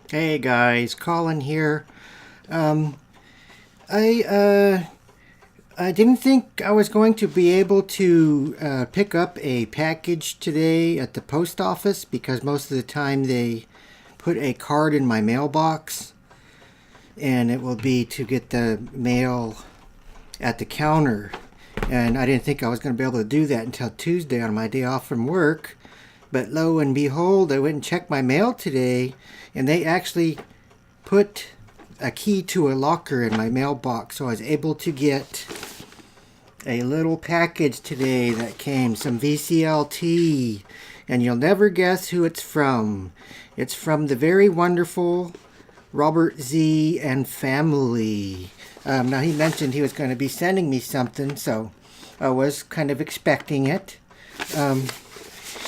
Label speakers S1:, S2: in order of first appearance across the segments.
S1: Hey guys, Colin here. Um, I I didn't think I was going to be able to pick up a package today at the post office because most of the time they put a card in my mailbox, and it will be to get the mail at the counter. And I didn't think I was going to be able to do that until Tuesday on my day off from work. But lo and behold, I went and checked my mail today, and they actually put a key to a locker in my mailbox, so I was able to get a little package today that came, some VCLT, and you'll never guess who it's from. It's from the very wonderful Robert Z and family. Now, he mentioned he was going to be sending me something, so I was kind of expecting it.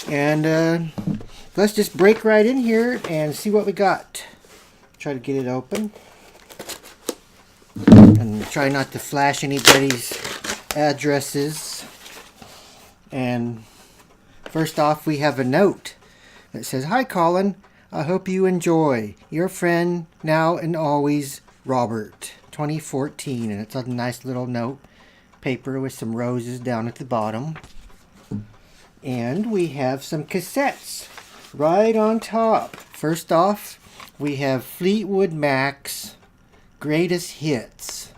S1: And let's just break right in here and see what we got. Try to get it open. And try not to flash anybody's addresses. And first off, we have a note that says, "Hi Colin, I hope you enjoy. Your friend, now and always, Robert, 2014." And it's a nice little note paper with some roses down at the bottom. And we have some cassettes right on top. First off, we have Fleetwood Mac's Greatest Hits.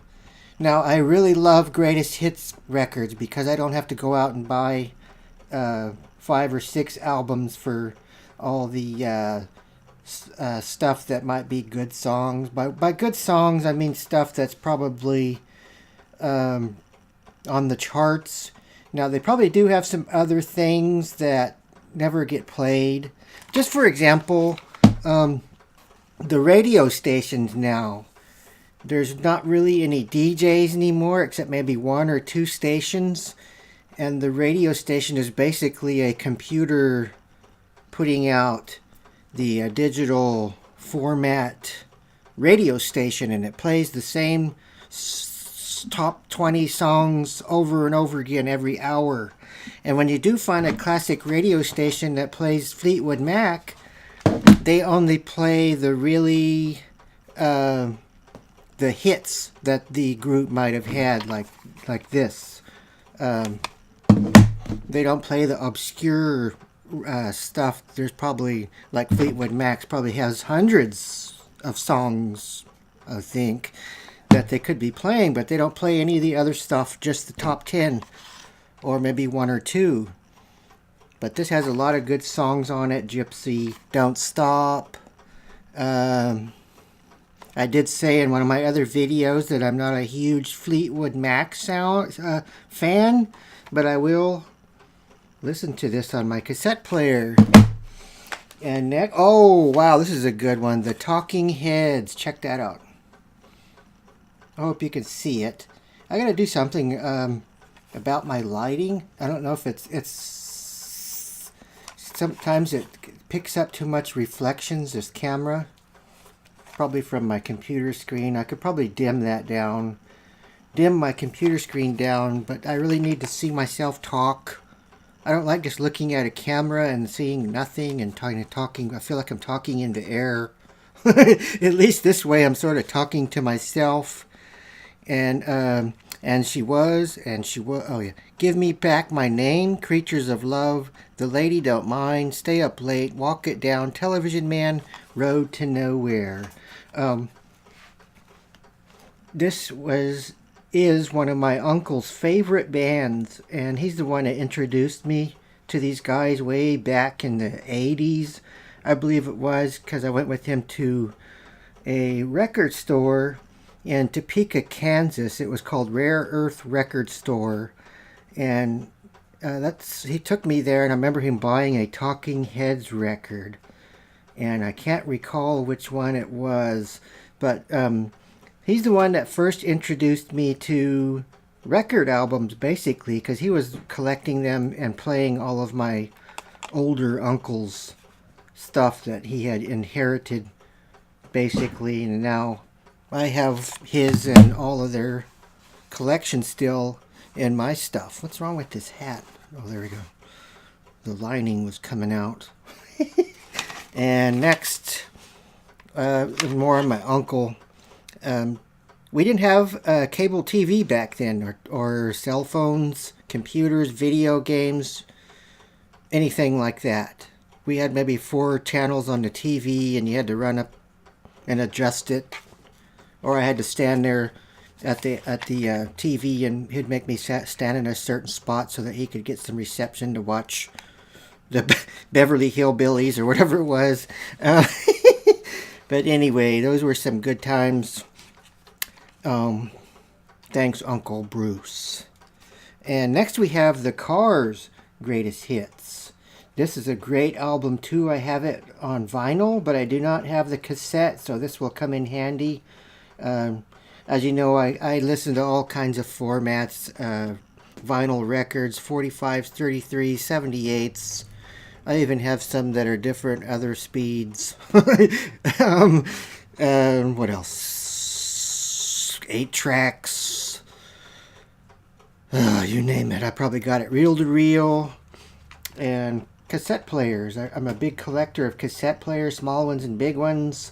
S1: Now, I really love Greatest Hits records because I don't have to go out and buy 5 or 6 albums for all the stuff that might be good songs. By good songs, I mean stuff that's probably on the charts. Now, they probably do have some other things that never get played. Just for example, the radio stations now. There's not really any DJs anymore, except maybe 1 or 2 stations. And the radio station is basically a computer putting out the digital format radio station, and it plays the same top 20 songs over and over again every hour. And when you do find a classic radio station that plays Fleetwood Mac, they only play the really the hits that the group might have had, like this. They don't play the obscure stuff. There's probably, like Fleetwood Mac probably has hundreds of songs, I think, that they could be playing, but they don't play any of the other stuff, just the top 10, or maybe 1 or 2. But this has a lot of good songs on it. Gypsy, Don't Stop. I did say in one of my other videos that I'm not a huge Fleetwood Mac fan, but I will listen to this on my cassette player. And next, oh wow, this is a good one. The Talking Heads. Check that out. I hope you can see it. I gotta do something about my lighting. I don't know if it's sometimes it picks up too much reflections, this camera. Probably from my computer screen. I could probably dim that down. Dim my computer screen down, but I really need to see myself talk. I don't like just looking at a camera and seeing nothing and talking. I feel like I'm talking in the air. At least this way I'm sort of talking to myself. And she was, oh yeah. Give me back my name, Creatures of Love, The Lady Don't Mind, Stay Up Late, Walk It Down, Television Man, Road to Nowhere. This is one of my uncle's favorite bands, and he's the one that introduced me to these guys way back in the 80s, I believe it was, because I went with him to a record store in Topeka, Kansas. It was called Rare Earth Record Store, and he took me there, and I remember him buying a Talking Heads record, and I can't recall which one it was, but he's the one that first introduced me to record albums, basically, because he was collecting them and playing all of my older uncle's stuff that he had inherited, basically, and now I have his and all of their collection still in my stuff. What's wrong with this hat? Oh, there we go. The lining was coming out. And next, more on my uncle. We didn't have cable TV back then, or cell phones, computers, video games, anything like that. We had maybe 4 channels on the TV, and you had to run up and adjust it, or I had to stand there at the TV, and he'd make me stand in a certain spot so that he could get some reception to watch the Beverly Hillbillies or whatever it was. But anyway, those were some good times. Thanks, Uncle Bruce. And next we have the Cars Greatest Hits. This is a great album too. I have it on vinyl, but I do not have the cassette, so this will come in handy. As you know, I listen to all kinds of formats, vinyl records, 45s, 33s, 78s. I even have some that are different, other speeds. What else? 8 tracks. You name it. I probably got it reel to reel. And cassette players. I'm a big collector of cassette players, small ones and big ones.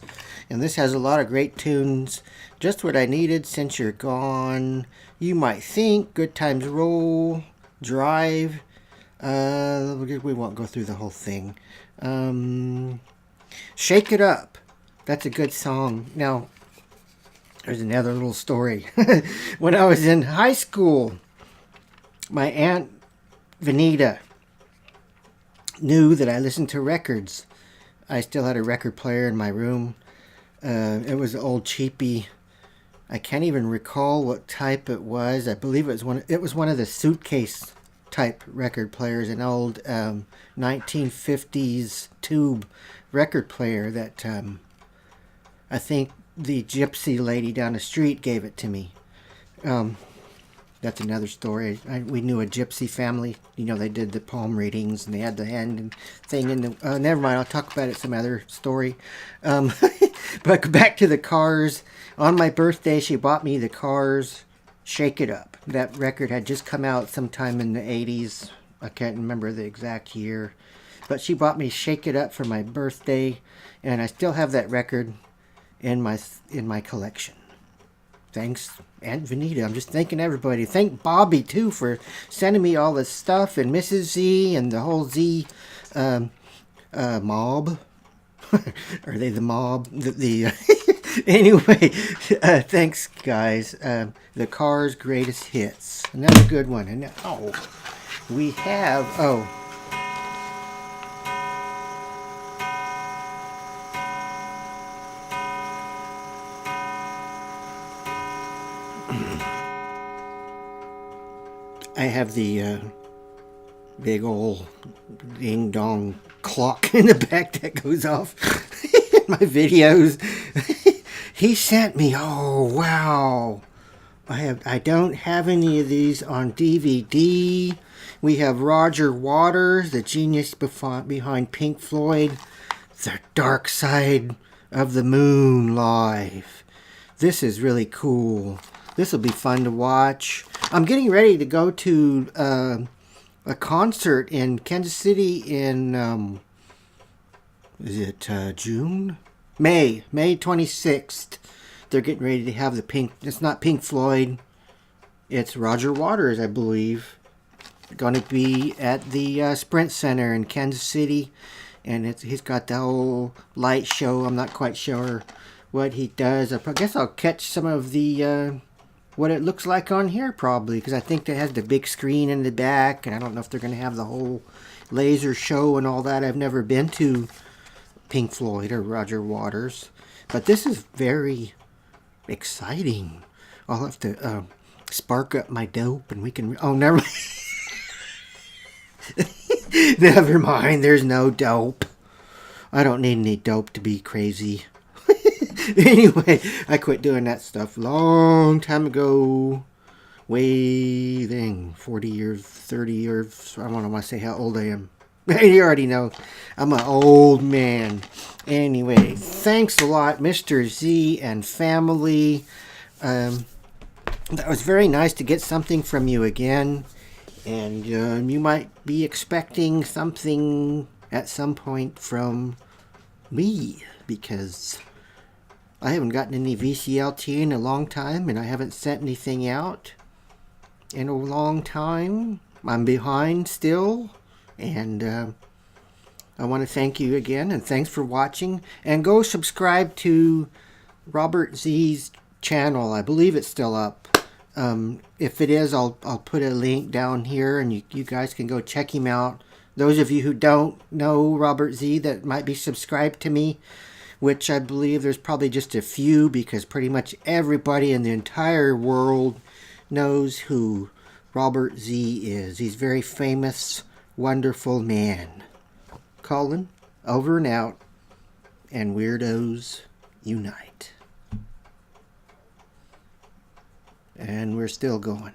S1: And this has a lot of great tunes. Just what I needed since you're gone. You might think. Good Times Roll. Drive. We won't go through the whole thing. Shake It Up. That's a good song. Now, there's another little story. When I was in high school, my Aunt Vanita knew that I listened to records. I still had a record player in my room. It was an old cheapy. I can't even recall what type it was. I believe it was one of the suitcase type record players, an old 1950s tube record player that I think the gypsy lady down the street gave it to me. That's another story. We knew a gypsy family. You know, they did the palm readings and they had the hand thing in the... never mind, I'll talk about it some other story. But back to the Cars. On my birthday, she bought me the Cars Shake It Up. That record had just come out sometime in the 80s. I can't remember the exact year. But she bought me Shake It Up for my birthday. And I still have that record in my collection. Thanks, Aunt Vanita. I'm just thanking everybody. Thank Bobby, too, for sending me all this stuff. And Mrs. Z and the whole Z mob. Are they the mob? Anyway, thanks, guys. The Cars' Greatest Hits. Another good one. And we have... I have the big old ding-dong clock in the back that goes off in my videos. He sent me, oh, wow. I don't have any of these on DVD. We have Roger Waters, the genius behind Pink Floyd, The Dark Side of the Moon live. This is really cool. This will be fun to watch. I'm getting ready to go to a concert in Kansas City in, is it June? May 26th. They're getting ready to have it's not Pink Floyd. It's Roger Waters, I believe. Going to be at the Sprint Center in Kansas City. And he's got the whole light show. I'm not quite sure what he does. I guess I'll catch some of the... what it looks like on here probably, because I think it has the big screen in the back, and I don't know if they're going to have the whole laser show and all that. I've never been to Pink Floyd or Roger Waters, but this is very exciting. I'll have to spark up my dope and we can... Oh, never mind. Never mind, there's no dope. I don't need any dope to be crazy. Anyway, I quit doing that stuff long time ago. Way then, 40 years, 30 years. I don't want to say how old I am. You already know. I'm an old man. Anyway, thanks a lot, Mr. Z and family. That was very nice to get something from you again. And you might be expecting something at some point from me. Because... I haven't gotten any VCLT in a long time, and I haven't sent anything out in a long time. I'm behind still, and I want to thank you again, and thanks for watching. And go subscribe to Robert Z's channel. I believe it's still up. If it is, I'll put a link down here, and you guys can go check him out. Those of you who don't know Robert Z that might be subscribed to me, which I believe there's probably just a few, because pretty much everybody in the entire world knows who Robert Z is. He's a very famous, wonderful man. Colin, over and out, and weirdos unite. And we're still going.